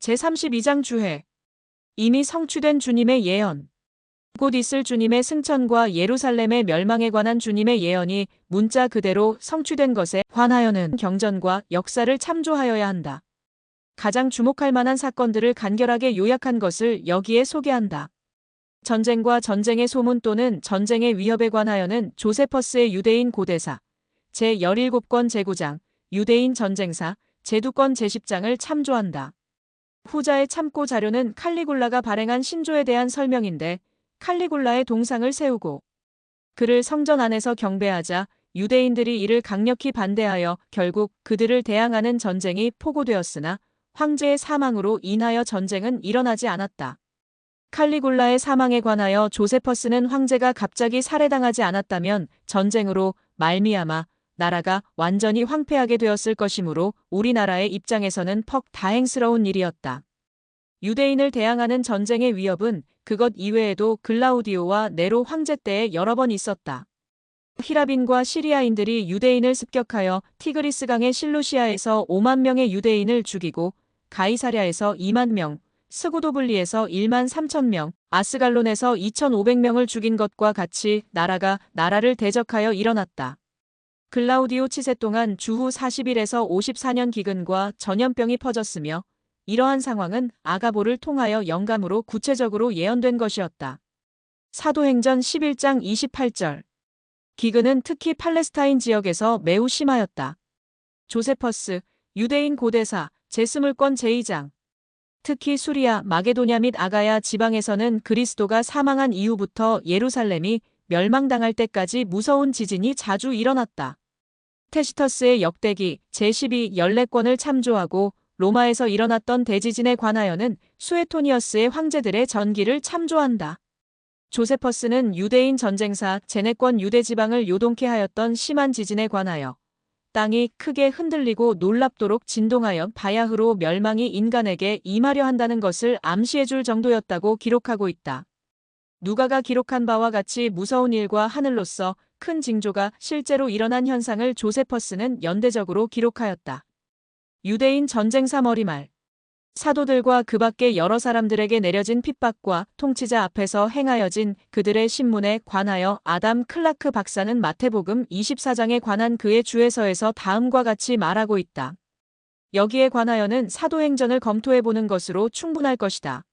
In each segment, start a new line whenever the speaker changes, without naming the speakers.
제32장 주해. 이미 성취된 주님의 예언. 곧 있을 주님의 승천과 예루살렘의 멸망에 관한 주님의 예언이 문자 그대로 성취된 것에 관하여는 경전과 역사를 참조하여야 한다. 가장 주목할 만한 사건들을 간결하게 요약한 것을 여기에 소개한다. 전쟁과 전쟁의 소문 또는 전쟁의 위협에 관하여는 조세퍼스의 유대인 고대사 제17권 제9장, 유대인 전쟁사 제2권 제10장을 참조한다. 후자의 참고 자료는 칼리굴라가 발행한 신조에 대한 설명인데 칼리굴라의 동상을 세우고 그를 성전 안에서 경배하자 유대인들이 이를 강력히 반대하여 결국 그들을 대항하는 전쟁이 포고되었으나 황제의 사망으로 인하여 전쟁은 일어나지 않았다. 칼리굴라의 사망에 관하여 조세퍼스는 황제가 갑자기 살해당하지 않았다면 전쟁으로 말미암아 나라가 완전히 황폐하게 되었을 것이므로 우리나라의 입장에서는 퍽 다행스러운 일이었다. 유대인을 대항하는 전쟁의 위협은 그것 이외에도 글라우디오와 네로 황제 때에 여러 번 있었다. 히라빈과 시리아인들이 유대인을 습격하여 티그리스강의 실루시아에서 5만 명의 유대인을 죽이고 가이사랴에서 2만 명, 스구도블리에서 1만 3천 명, 아스갈론에서 2,500명을 죽인 것과 같이 나라가 나라를 대적하여 일어났다. 글라우디오 치세 동안 주후 40일에서 54년 기근과 전염병이 퍼졌으며 이러한 상황은 아가보를 통하여 영감으로 구체적으로 예언된 것이었다. 사도행전 11장 28절. 기근은 특히 팔레스타인 지역에서 매우 심하였다. 조세퍼스, 유대인 고대사, 제20권 제2장. 특히 수리아, 마게도냐 및 아가야 지방에서는 그리스도가 사망한 이후부터 예루살렘이 멸망당할 때까지 무서운 지진이 자주 일어났다. 테시터스의 역대기 제12 14권을 참조하고 로마에서 일어났던 대지진에 관하여는 수에토니어스의 황제들의 전기를 참조한다. 조세퍼스는 유대인 전쟁사 제네권 유대 지방을 요동케 하였던 심한 지진에 관하여 땅이 크게 흔들리고 놀랍도록 진동하여 바야흐로 멸망이 인간에게 임하려 한다는 것을 암시해줄 정도였다고 기록하고 있다. 누가가 기록한 바와 같이 무서운 일과 하늘로서 큰 징조가 실제로 일어난 현상을 조세퍼스는 연대적으로 기록하였다. 유대인 전쟁사 머리말. 사도들과 그 밖의 여러 사람들에게 내려진 핍박과 통치자 앞에서 행하여진 그들의 신문에 관하여 아담 클라크 박사는 마태복음 24장에 관한 그의 주에서에서 다음과 같이 말하고 있다. 여기에 관하여는 사도행전을 검토해보는 것으로 충분할 것이다.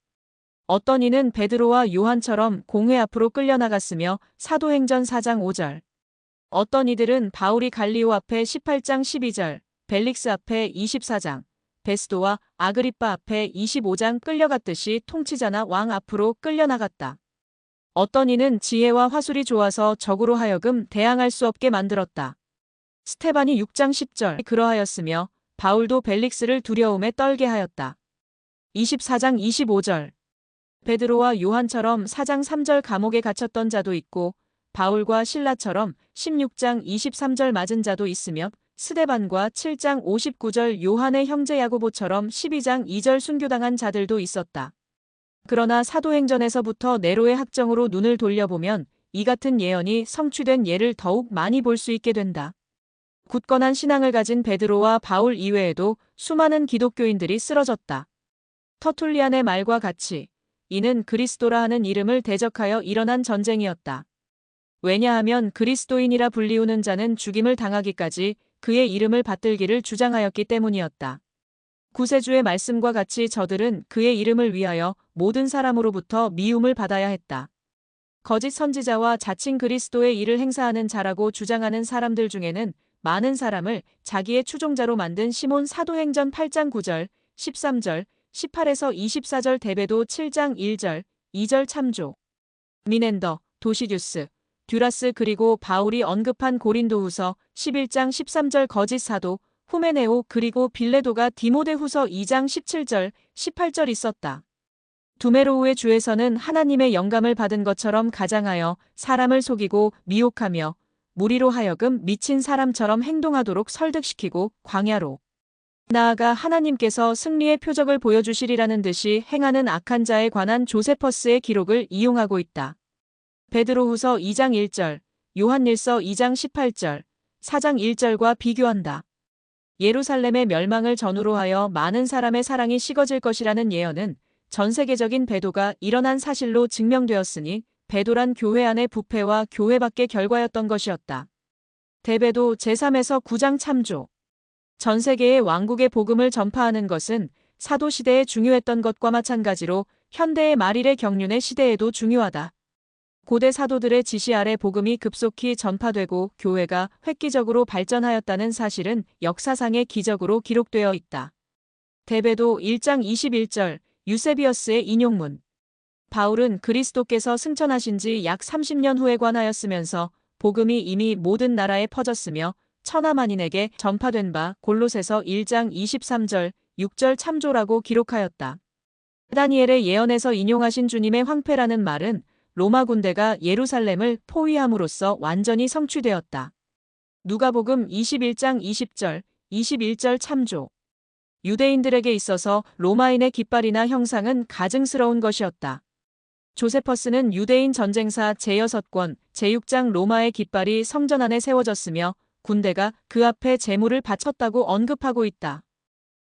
어떤 이는 베드로와 요한처럼 공회 앞으로 끌려나갔으며 사도행전 4장 5절. 어떤 이들은 바울이 갈리오 앞에 18장 12절, 벨릭스 앞에 24장, 베스도와 아그리빠 앞에 25장 끌려갔듯이 통치자나 왕 앞으로 끌려나갔다. 어떤 이는 지혜와 화술이 좋아서 적으로 하여금 대항할 수 없게 만들었다. 스테반이 6장 10절 그러하였으며 바울도 벨릭스를 두려움에 떨게 하였다. 24장 25절. 베드로와 요한처럼 4장 3절 감옥에 갇혔던 자도 있고 바울과 실라처럼 16장 23절 맞은 자도 있으며 스데반과 7장 59절 요한의 형제 야고보처럼 12장 2절 순교당한 자들도 있었다. 그러나 사도행전에서부터 네로의 학정으로 눈을 돌려보면 이 같은 예언이 성취된 예를 더욱 많이 볼 수 있게 된다. 굳건한 신앙을 가진 베드로와 바울 이외에도 수많은 기독교인들이 쓰러졌다. 터툴리안의 말과 같이 이는 그리스도라 하는 이름을 대적하여 일어난 전쟁이었다. 왜냐하면 그리스도인이라 불리우는 자는 죽임을 당하기까지 그의 이름을 받들기를 주장하였기 때문이었다. 구세주의 말씀과 같이 저들은 그의 이름을 위하여 모든 사람으로부터 미움을 받아야 했다. 거짓 선지자와 자칭 그리스도의 일을 행사하는 자라고 주장하는 사람들 중에는 많은 사람을 자기의 추종자로 만든 시몬 사도행전 8장 9절, 13절, 18에서 24절 대베도 7장 1절, 2절 참조. 미넨더, 도시듀스, 듀라스 그리고 바울이 언급한 고린도후서 11장 13절 거짓 사도, 후메네오 그리고 빌레도가 디모데후서 2장 17절, 18절 있었다. 두메로우의 주에서는 하나님의 영감을 받은 것처럼 가장하여 사람을 속이고 미혹하며 무리로 하여금 미친 사람처럼 행동하도록 설득시키고 광야로 나아가 하나님께서 승리의 표적을 보여주시리라는 듯이 행하는 악한 자에 관한 조세퍼스의 기록을 이용하고 있다. 베드로후서 2장 1절, 요한일서 2장 18절, 4장 1절과 비교한다. 예루살렘의 멸망을 전후로 하여 많은 사람의 사랑이 식어질 것이라는 예언은 전 세계적인 배도가 일어난 사실로 증명되었으니 배도란 교회 안의 부패와 교회 밖의 결과였던 것이었다. 대배도 제3에서 9장 참조. 전 세계의 왕국의 복음을 전파하는 것은 사도시대에 중요했던 것과 마찬가지로 현대의 말일의 경륜의 시대에도 중요하다. 고대 사도들의 지시 아래 복음이 급속히 전파되고 교회가 획기적으로 발전하였다는 사실은 역사상의 기적으로 기록되어 있다. 대배도 1장 21절 유세비어스의 인용문. 바울은 그리스도께서 승천하신 지 약 30년 후에 관하였으면서 복음이 이미 모든 나라에 퍼졌으며 천하 만인에게 전파된 바 골로새서 1장 23절 6절 참조라고 기록하였다. 다니엘의 예언에서 인용하신 주님의 황폐라는 말은 로마 군대가 예루살렘을 포위함으로써 완전히 성취되었다. 누가복음 21장 20절, 21절 참조. 유대인들에게 있어서 로마인의 깃발이나 형상은 가증스러운 것이었다. 조세퍼스는 유대인 전쟁사 제6권, 제6장 로마의 깃발이 성전 안에 세워졌으며 군대가 그 앞에 제물을 바쳤다고 언급하고 있다.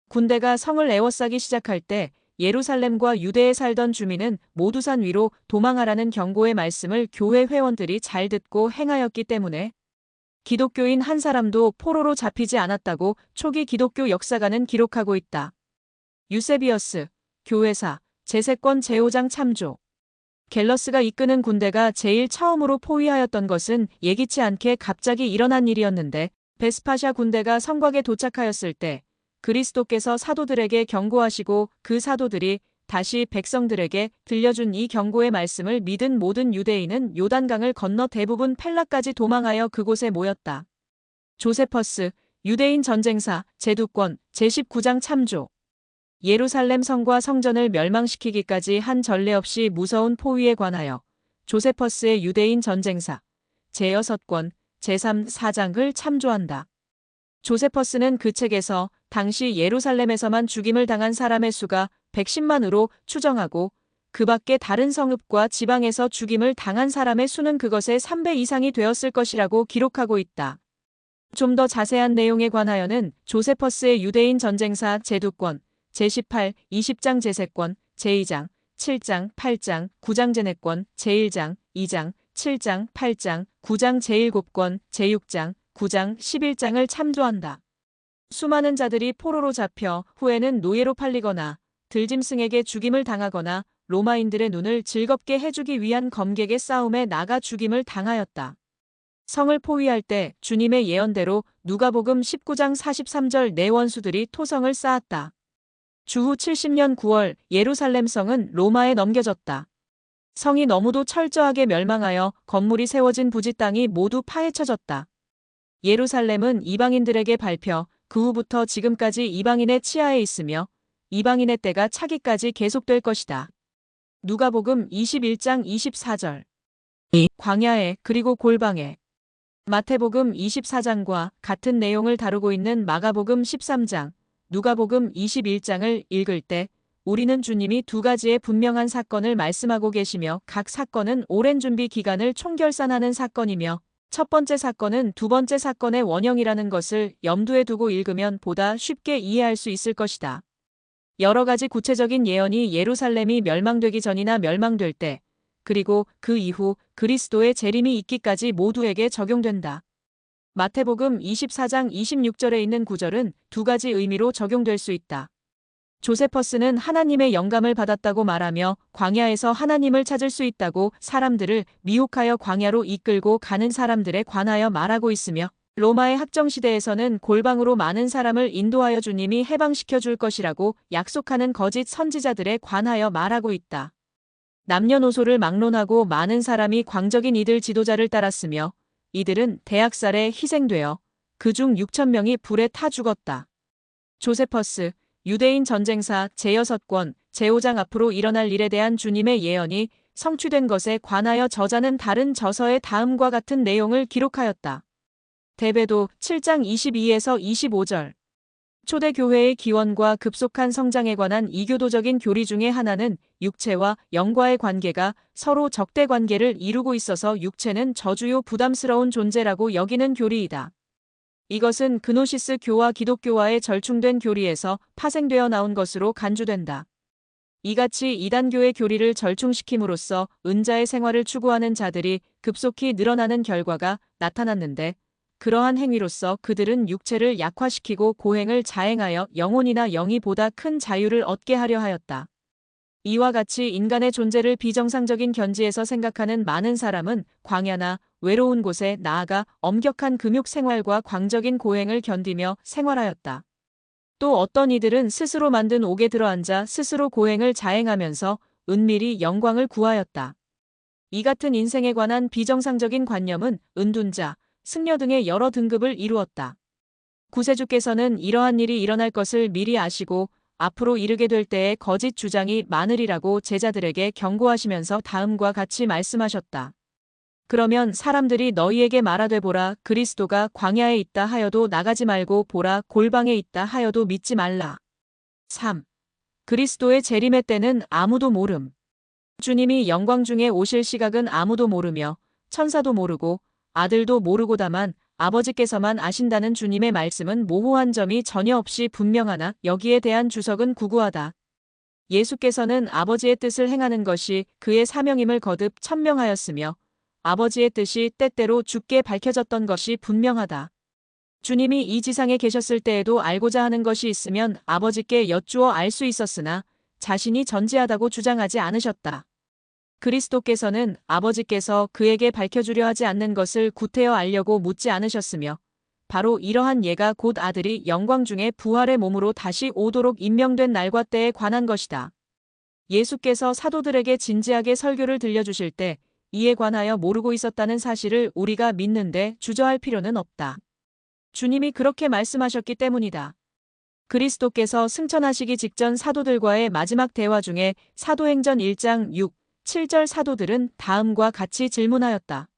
군대가 성을 에워싸기 시작할 때 예루살렘과 유대에 살던 주민은 모두 산 위로 도망하라는 경고의 말씀을 교회 회원들이 잘 듣고 행하였기 때문에 기독교인 한 사람도 포로로 잡히지 않았다고 초기 기독교 역사가는 기록하고 있다. 유세비어스, 교회사, 제세권 제5장 참조. 갤러스가 이끄는 군대가 제일 처음으로 포위하였던 것은 예기치 않게 갑자기 일어난 일이었는데 베스파샤 군대가 성곽에 도착하였을 때 그리스도께서 사도들에게 경고하시고 그 사도들이 다시 백성들에게 들려준 이 경고의 말씀을 믿은 모든 유대인은 요단강을 건너 대부분 펠라까지 도망하여 그곳에 모였다. 조세퍼스, 유대인 전쟁사, 제2권, 제19장 참조. 예루살렘 성과 성전을 멸망시키기까지 한 전례 없이 무서운 포위에 관하여 조세퍼스의 유대인 전쟁사, 제6권, 제3, 4장을 참조한다. 조세퍼스는 그 책에서 당시 예루살렘에서만 죽임을 당한 사람의 수가 110만으로 추정하고 그 밖에 다른 성읍과 지방에서 죽임을 당한 사람의 수는 그것의 3배 이상이 되었을 것이라고 기록하고 있다. 좀 더 자세한 내용에 관하여는 조세퍼스의 유대인 전쟁사 제2권, 제18, 20장 제세권, 제2장, 7장, 8장, 9장 제네권, 제1장, 2장, 7장, 8장, 9장 제7권, 제6장, 9장, 11장을 참조한다. 수많은 자들이 포로로 잡혀 후에는 노예로 팔리거나 들짐승에게 죽임을 당하거나 로마인들의 눈을 즐겁게 해주기 위한 검객의 싸움에 나가 죽임을 당하였다. 성을 포위할 때 주님의 예언대로 누가복음 19장 43절 네 원수들이 토성을 쌓았다. 주후 70년 9월 예루살렘 성은 로마에 넘겨졌다. 성이 너무도 철저하게 멸망하여 건물이 세워진 부지 땅이 모두 파헤쳐졌다. 예루살렘은 이방인들에게 밟혀 그 후부터 지금까지 이방인의 치하에 있으며 이방인의 때가 차기까지 계속될 것이다. 누가복음 21장 24절. 광야에 그리고 골방에. 마태복음 24장과 같은 내용을 다루고 있는 마가복음 13장, 누가복음 21장을 읽을 때 우리는 주님이 두 가지의 분명한 사건을 말씀하고 계시며 각 사건은 오랜 준비 기간을 총결산하는 사건이며 첫 번째 사건은 두 번째 사건의 원형이라는 것을 염두에 두고 읽으면 보다 쉽게 이해할 수 있을 것이다. 여러 가지 구체적인 예언이 예루살렘이 멸망되기 전이나 멸망될 때, 그리고 그 이후 그리스도의 재림이 있기까지 모두에게 적용된다. 마태복음 24장 26절에 있는 구절은 두 가지 의미로 적용될 수 있다. 조세퍼스는 하나님의 영감을 받았다고 말하며 광야에서 하나님을 찾을 수 있다고 사람들을 미혹하여 광야로 이끌고 가는 사람들에 관하여 말하고 있으며 로마의 학정시대에서는 골방으로 많은 사람을 인도하여 주님이 해방시켜 줄 것이라고 약속하는 거짓 선지자들에 관하여 말하고 있다. 남녀노소를 막론하고 많은 사람이 광적인 이들 지도자를 따랐으며 이들은 대학살에 희생되어 그중 6,000명이 불에 타 죽었다. 조세퍼스, 유대인 전쟁사 제6권, 제5장 앞으로 일어날 일에 대한 주님의 예언이 성취된 것에 관하여 저자는 다른 저서에 다음과 같은 내용을 기록하였다. 대배도 7장 22에서 25절. 초대교회의 기원과 급속한 성장에 관한 이교도적인 교리 중에 하나는 육체와 영과의 관계가 서로 적대 관계를 이루고 있어서 육체는 저주요 부담스러운 존재라고 여기는 교리이다. 이것은 그노시스 교와 기독교와의 절충된 교리에서 파생되어 나온 것으로 간주된다. 이같이 이단교의 교리를 절충시킴으로써 은자의 생활을 추구하는 자들이 급속히 늘어나는 결과가 나타났는데, 그러한 행위로서 그들은 육체를 약화시키고 고행을 자행하여 영혼이나 영이 보다 큰 자유를 얻게 하려 하였다. 이와 같이 인간의 존재를 비정상적인 견지에서 생각하는 많은 사람은 광야나 외로운 곳에 나아가 엄격한 금욕 생활과 광적인 고행을 견디며 생활하였다. 또 어떤 이들은 스스로 만든 옥에 들어앉아 스스로 고행을 자행하면서 은밀히 영광을 구하였다. 이 같은 인생에 관한 비정상적인 관념은 은둔자, 승려 등의 여러 등급을 이루었다. 구세주께서는 이러한 일이 일어날 것을 미리 아시고 앞으로 이르게 될 때에 거짓 주장이 많으리라고 제자들에게 경고하시면서 다음과 같이 말씀하셨다. 그러면 사람들이 너희에게 말하되 보라, 그리스도가 광야에 있다 하여도 나가지 말고 보라, 골방에 있다 하여도 믿지 말라. 3. 그리스도의 재림의 때는 아무도 모름. 주님이 영광 중에 오실 시각은 아무도 모르며 천사도 모르고 아들도 모르고 다만 아버지께서만 아신다는 주님의 말씀은 모호한 점이 전혀 없이 분명하나 여기에 대한 주석은 구구하다. 예수께서는 아버지의 뜻을 행하는 것이 그의 사명임을 거듭 천명하였으며 아버지의 뜻이 때때로 주께 밝혀졌던 것이 분명하다. 주님이 이 지상에 계셨을 때에도 알고자 하는 것이 있으면 아버지께 여쭈어 알 수 있었으나 자신이 전지하다고 주장하지 않으셨다. 그리스도께서는 아버지께서 그에게 밝혀주려 하지 않는 것을 구태여 알려고 묻지 않으셨으며 바로 이러한 예가 곧 아들이 영광 중에 부활의 몸으로 다시 오도록 임명된 날과 때에 관한 것이다. 예수께서 사도들에게 진지하게 설교를 들려주실 때 이에 관하여 모르고 있었다는 사실을 우리가 믿는데 주저할 필요는 없다. 주님이 그렇게 말씀하셨기 때문이다. 그리스도께서 승천하시기 직전 사도들과의 마지막 대화 중에 사도행전 1장 6, 7절 사도들은 다음과 같이 질문하였다.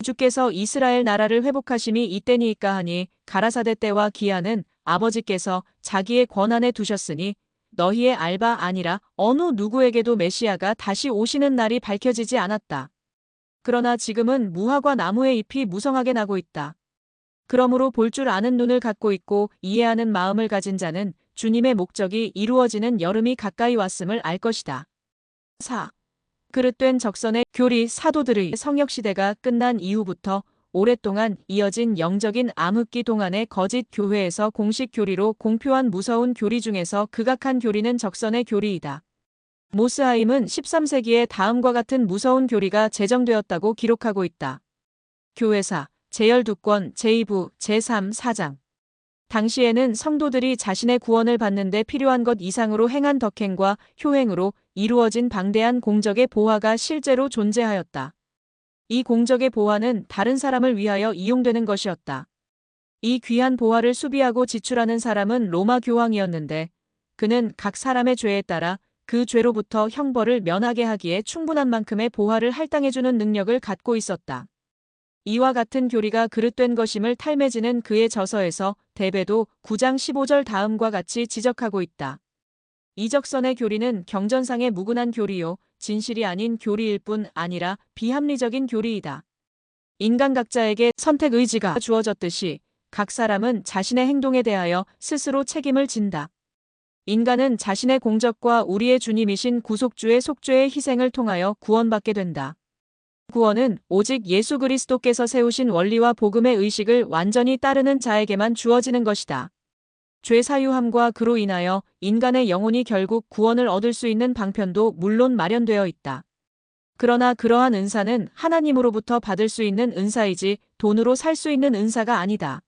주께서 이스라엘 나라를 회복하심이 이때니이까 하니 가라사대 때와 기한은 아버지께서 자기의 권한에 두셨으니 너희의 알바 아니라 어느 누구에게도 메시아가 다시 오시는 날이 밝혀지지 않았다. 그러나 지금은 무화과 나무의 잎이 무성하게 나고 있다. 그러므로 볼 줄 아는 눈을 갖고 있고 이해하는 마음을 가진 자는 주님의 목적이 이루어지는 여름이 가까이 왔음을 알 것이다. 4. 그릇된 적선의 교리. 사도들의 성역시대가 끝난 이후부터 오랫동안 이어진 영적인 암흑기 동안의 거짓 교회에서 공식 교리로 공표한 무서운 교리 중에서 극악한 교리는 적선의 교리이다. 모스하임은 13세기에 다음과 같은 무서운 교리가 제정되었다고 기록하고 있다. 교회사, 제12권, 제2부, 제3, 4장. 당시에는 성도들이 자신의 구원을 받는 데 필요한 것 이상으로 행한 덕행과 효행으로 이루어진 방대한 공적의 보화가 실제로 존재하였다. 이 공적의 보화는 다른 사람을 위하여 이용되는 것이었다. 이 귀한 보화를 수비하고 지출하는 사람은 로마 교황이었는데 그는 각 사람의 죄에 따라 그 죄로부터 형벌을 면하게 하기에 충분한 만큼의 보화를 할당해주는 능력을 갖고 있었다. 이와 같은 교리가 그릇된 것임을 탈매지는 그의 저서에서 대배도 9장 15절 다음과 같이 지적하고 있다. 이적선의 교리는 경전상의 무근한 교리요 진실이 아닌 교리일 뿐 아니라 비합리적인 교리이다. 인간 각자에게 선택 의지가 주어졌듯이 각 사람은 자신의 행동에 대하여 스스로 책임을 진다. 인간은 자신의 공적과 우리의 주님이신 구속주의 속죄의 희생을 통하여 구원받게 된다. 구원은 오직 예수 그리스도께서 세우신 원리와 복음의 의식을 완전히 따르는 자에게만 주어지는 것이다. 죄 사유함과 그로 인하여 인간의 영혼이 결국 구원을 얻을 수 있는 방편도 물론 마련되어 있다. 그러나 그러한 은사는 하나님으로부터 받을 수 있는 은사이지 돈으로 살 수 있는 은사가 아니다.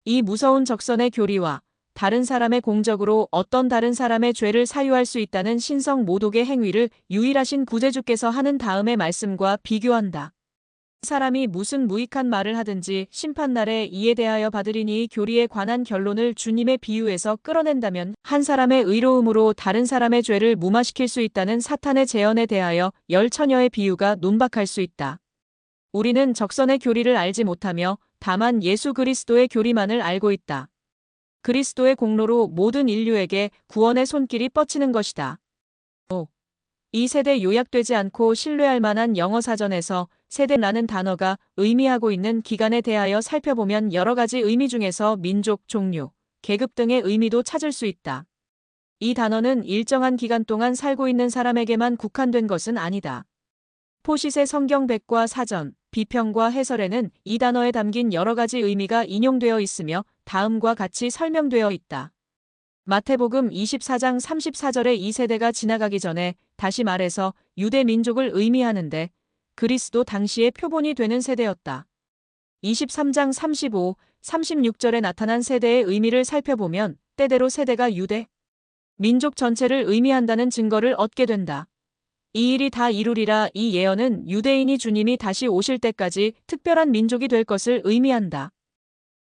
이 무서운 적선의 교리와 다른 사람의 공적으로 어떤 다른 사람의 죄를 사유할 수 있다는 신성 모독의 행위를 유일하신 구세주께서 하는 다음의 말씀과 비교한다. 사람이 무슨 무익한 말을 하든지 심판날에 이에 대하여 받으리니 이 교리에 관한 결론을 주님의 비유에서 끌어낸다면 한 사람의 의로움으로 다른 사람의 죄를 무마시킬 수 있다는 사탄의 재언에 대하여 열 처녀의 비유가 논박할 수 있다. 우리는 적선의 교리를 알지 못하며 다만 예수 그리스도의 교리만을 알고 있다. 그리스도의 공로로 모든 인류에게 구원의 손길이 뻗치는 것이다. 5. 이 세대 요약되지 않고 신뢰할 만한 영어 사전에서 세대라는 단어가 의미하고 있는 기간에 대하여 살펴보면 여러 가지 의미 중에서 민족, 종류, 계급 등의 의미도 찾을 수 있다. 이 단어는 일정한 기간 동안 살고 있는 사람에게만 국한된 것은 아니다. 포시세 성경 백과 사전, 비평과 해설에는 이 단어에 담긴 여러 가지 의미가 인용되어 있으며 다음과 같이 설명되어 있다. 마태복음 24장 34절에 이 세대가 지나가기 전에 다시 말해서 유대 민족을 의미하는데 그리스도 당시의 표본이 되는 세대였다. 23장 35, 36절에 나타난 세대의 의미를 살펴보면 때대로 세대가 유대 민족 전체를 의미한다는 증거를 얻게 된다. 이 일이 다 이루리라. 이 예언은 유대인이 주님이 다시 오실 때까지 특별한 민족이 될 것을 의미한다.